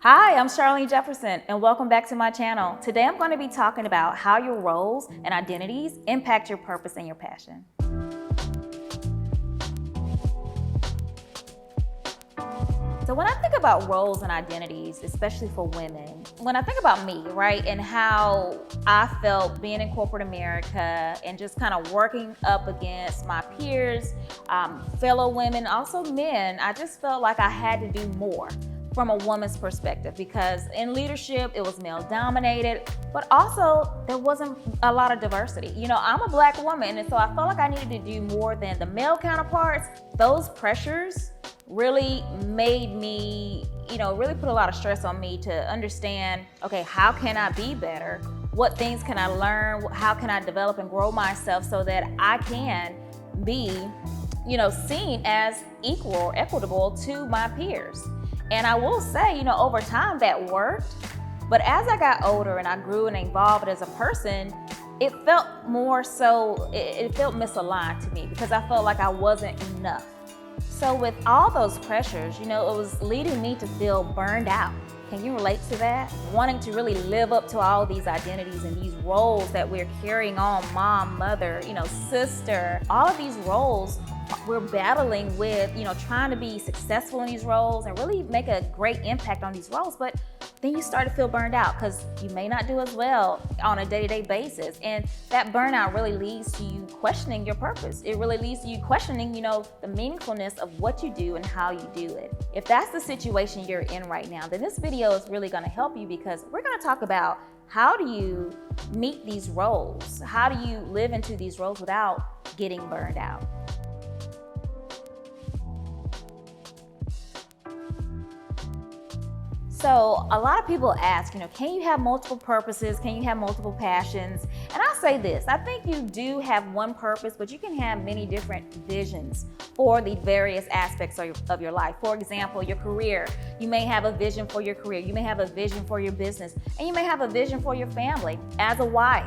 Hi, I'm Charlene Jefferson, and welcome back to my channel. Today I'm going to be talking about how your roles and identities impact your purpose and your passion. So when I think about roles and identities, especially for women, when I think about me, right, and how I felt being in corporate America and just kind of working up against my peers, fellow women, also men, I just felt like I had to do more from a woman's perspective, because in leadership, it was male dominated, but also there wasn't a lot of diversity. You know, I'm a Black woman, and so I felt like I needed to do more than the male counterparts. Those pressures really made me, really put a lot of stress on me to understand, okay, how can I be better? What things can I learn? How can I develop and grow myself so that I can be, seen as equal or equitable to my peers? And I will say, over time that worked, but as I got older and I grew and evolved as a person, it felt more so, it felt misaligned to me because I felt like I wasn't enough. So with all those pressures, it was leading me to feel burned out. Can you relate to that? Wanting to really live up to all these identities and these roles that we're carrying on, mom, mother, sister, all of these roles we're battling with, trying to be successful in these roles and really make a great impact on these roles. But then you start to feel burned out because you may not do as well on a day-to-day basis. And that burnout really leads to you questioning your purpose. It really leads to you questioning, the meaningfulness of what you do and how you do it. If that's the situation you're in right now, then this video is really gonna help you, because we're gonna talk about how do you meet these roles? How do you live into these roles without getting burned out? So a lot of people ask, can you have multiple purposes? Can you have multiple passions? And I'll say this, I think you do have one purpose, but you can have many different visions for the various aspects of your life. For example, your career. You may have a vision for your career. You may have a vision for your business, and you may have a vision for your family. As a wife,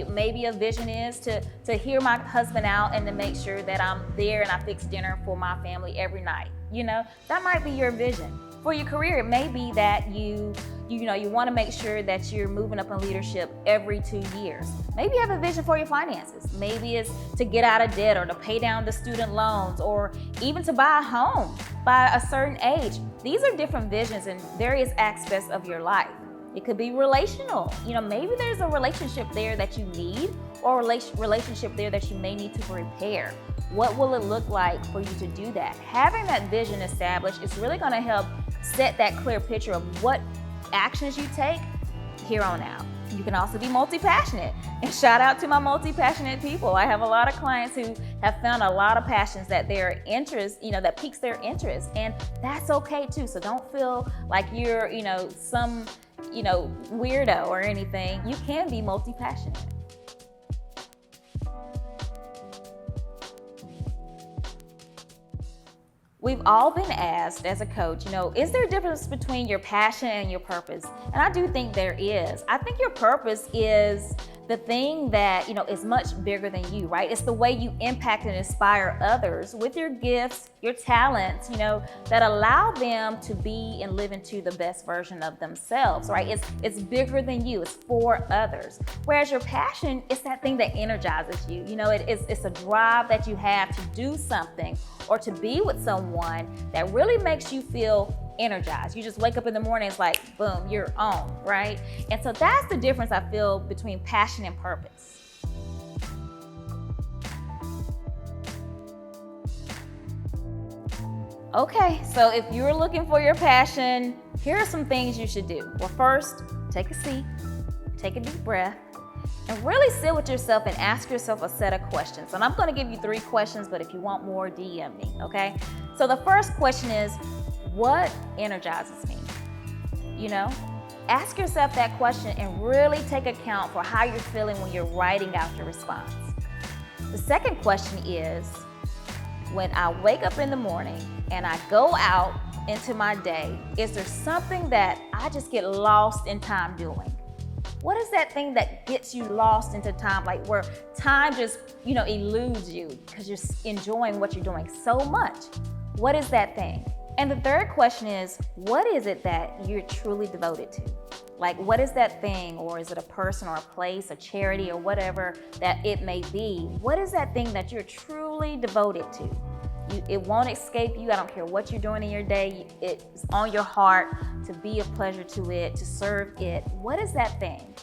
maybe a vision is to hear my husband out and to make sure that I'm there and I fix dinner for my family every night. That might be your vision. For your career, it may be that you want to make sure that you're moving up in leadership every 2 years. Maybe you have a vision for your finances. Maybe it's to get out of debt or to pay down the student loans or even to buy a home by a certain age. These are different visions in various aspects of your life. It could be relational. Maybe there's a relationship there that you need, or a relationship there that you may need to repair. What will it look like for you to do that? Having that vision established is really going to help set that clear picture of what actions you take here on out. You can also be multi-passionate, and shout out to my multi-passionate people. I have a lot of clients who have found a lot of passions that their interest, that piques their interest, and that's okay too. So don't feel like you're, some, weirdo or anything. You can be multi-passionate. We've all been asked as a coach, is there a difference between your passion and your purpose? And I do think there is. I think your purpose is the thing that, is much bigger than you, right? It's the way you impact and inspire others with your gifts, your talents, that allow them to be and live into the best version of themselves, right? It's bigger than you, it's for others. Whereas your passion is that thing that energizes you. It's a drive that you have to do something or to be with someone that really makes you feel energized. You just wake up in the morning, it's like, boom, you're on, right? And so that's the difference I feel between passion and purpose. Okay, so if you're looking for your passion, here are some things you should do. Well, first, take a seat, take a deep breath, and really sit with yourself and ask yourself a set of questions. And I'm going to give you 3 questions, but if you want more, DM me, okay? So the first question is, what energizes me? Ask yourself that question and really take account for how you're feeling when you're writing out your response. The second question is, when I wake up in the morning and I go out into my day, is there something that I just get lost in time doing? What is that thing that gets you lost into time, like where time just, eludes you because you're enjoying what you're doing so much? What is that thing? And the third question is, what is it that you're truly devoted to? Like, what is that thing, or is it a person or a place, a charity or whatever that it may be? What is that thing that you're truly devoted to? It won't escape you. I don't care what you're doing in your day. It's on your heart to be a pleasure to it, to serve it. What is that thing?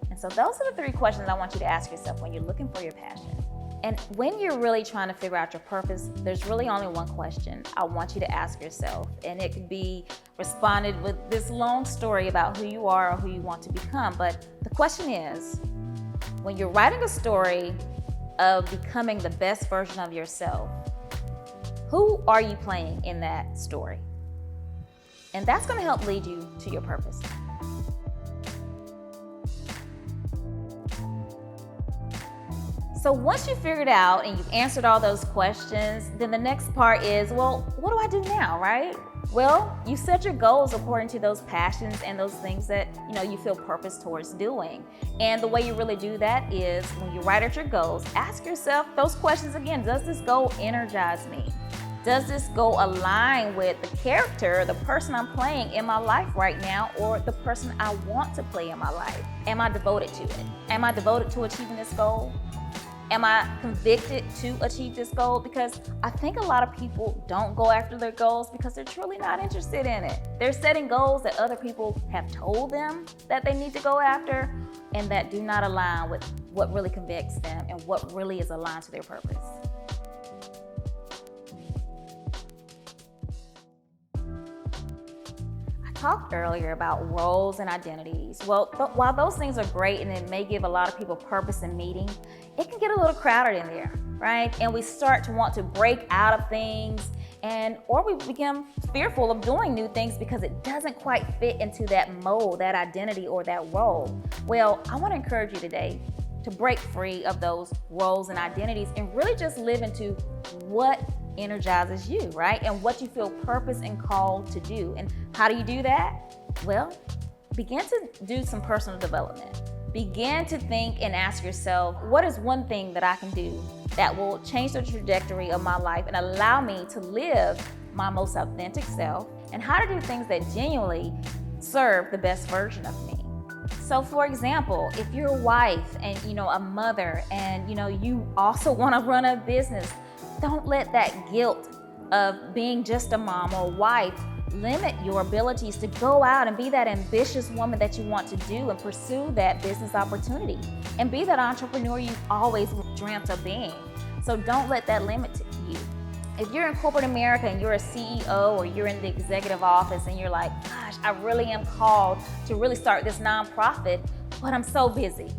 And so those are the three questions I want you to ask yourself when you're looking for your passion. And when you're really trying to figure out your purpose, there's really only one question I want you to ask yourself. And it could be responded with this long story about who you are or who you want to become. But the question is, when you're writing a story of becoming the best version of yourself, who are you playing in that story? And that's going to help lead you to your purpose. So once you've figured out and you've answered all those questions, then the next part is, well, what do I do now, right? Well, you set your goals according to those passions and those things that you feel purpose towards doing. And the way you really do that is when you write out your goals, ask yourself those questions again. Does this goal energize me? Does this goal align with the character, the person I'm playing in my life right now, or the person I want to play in my life? Am I devoted to it? Am I devoted to achieving this goal? Am I convicted to achieve this goal? Because I think a lot of people don't go after their goals because they're truly not interested in it. They're setting goals that other people have told them that they need to go after and that do not align with what really convicts them and what really is aligned to their purpose. Talked earlier about roles and identities. Well, while those things are great and it may give a lot of people purpose and meaning, it can get a little crowded in there, right? And we start to want to break out of things or we become fearful of doing new things because it doesn't quite fit into that mold, that identity or that role. Well, I want to encourage you today to break free of those roles and identities and really just live into what energizes you, right? And what you feel purpose and called to do. And how do you do that? Well, begin to do some personal development. Begin to think and ask yourself, what is one thing that I can do that will change the trajectory of my life and allow me to live my most authentic self, and how to do things that genuinely serve the best version of me. So for example, if you're a wife and a mother and you also want to run a business, don't let that guilt of being just a mom or wife limit your abilities to go out and be that ambitious woman that you want to do and pursue that business opportunity and be that entrepreneur you've always dreamt of being. So don't let that limit you. If you're in corporate America and you're a CEO or you're in the executive office and you're like, gosh, I really am called to really start this nonprofit, but I'm so busy.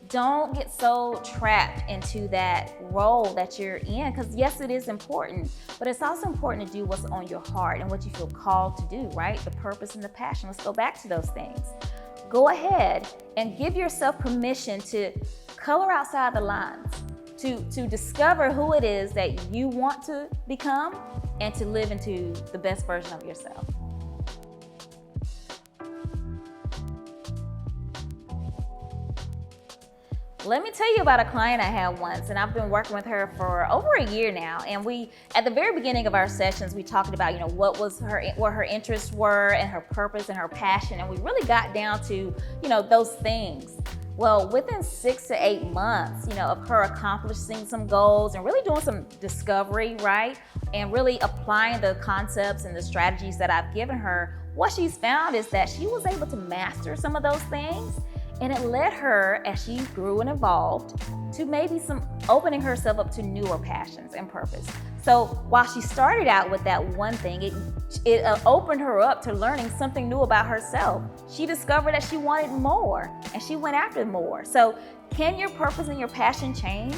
Don't get so trapped into that role that you're in, because yes, it is important, but it's also important to do what's on your heart and what you feel called to do, right? The purpose and the passion. Let's go back to those things. Go ahead and give yourself permission to color outside the lines, to discover who it is that you want to become and to live into the best version of yourself. Let me tell you about a client I had once, and I've been working with her for over a year now. And at the very beginning of our sessions, we talked about, what her interests were and her purpose and her passion. And we really got down to, those things. Well, within 6 to 8 months, of her accomplishing some goals and really doing some discovery, right? And really applying the concepts and the strategies that I've given her, what she's found is that she was able to master some of those things. And it led her, as she grew and evolved, to maybe some opening herself up to newer passions and purpose. So while she started out with that one thing, it opened her up to learning something new about herself. She discovered that she wanted more, and she went after more. So can your purpose and your passion change?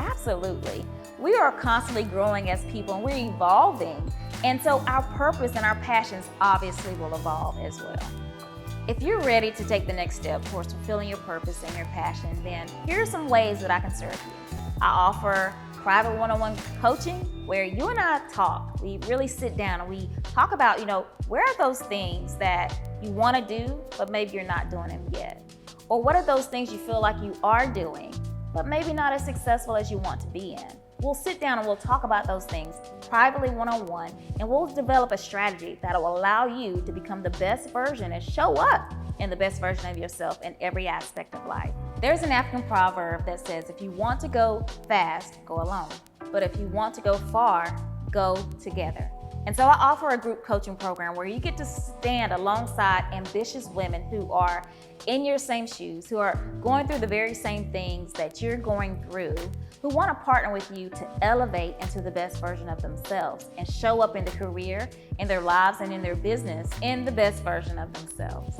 Absolutely. We are constantly growing as people, and we're evolving. And so our purpose and our passions obviously will evolve as well. If you're ready to take the next step towards fulfilling your purpose and your passion, then here are some ways that I can serve you. I offer private one-on-one coaching where you and I talk. We really sit down and we talk about, where are those things that you want to do, but maybe you're not doing them yet? Or what are those things you feel like you are doing, but maybe not as successful as you want to be in? We'll sit down and we'll talk about those things privately one-on-one, and we'll develop a strategy that will allow you to become the best version and show up in the best version of yourself in every aspect of life. There's an African proverb that says, if you want to go fast, go alone. But if you want to go far, go together. And so I offer a group coaching program where you get to stand alongside ambitious women who are in your same shoes, who are going through the very same things that you're going through, who want to partner with you to elevate into the best version of themselves and show up in their career, in their lives, and in their business in the best version of themselves.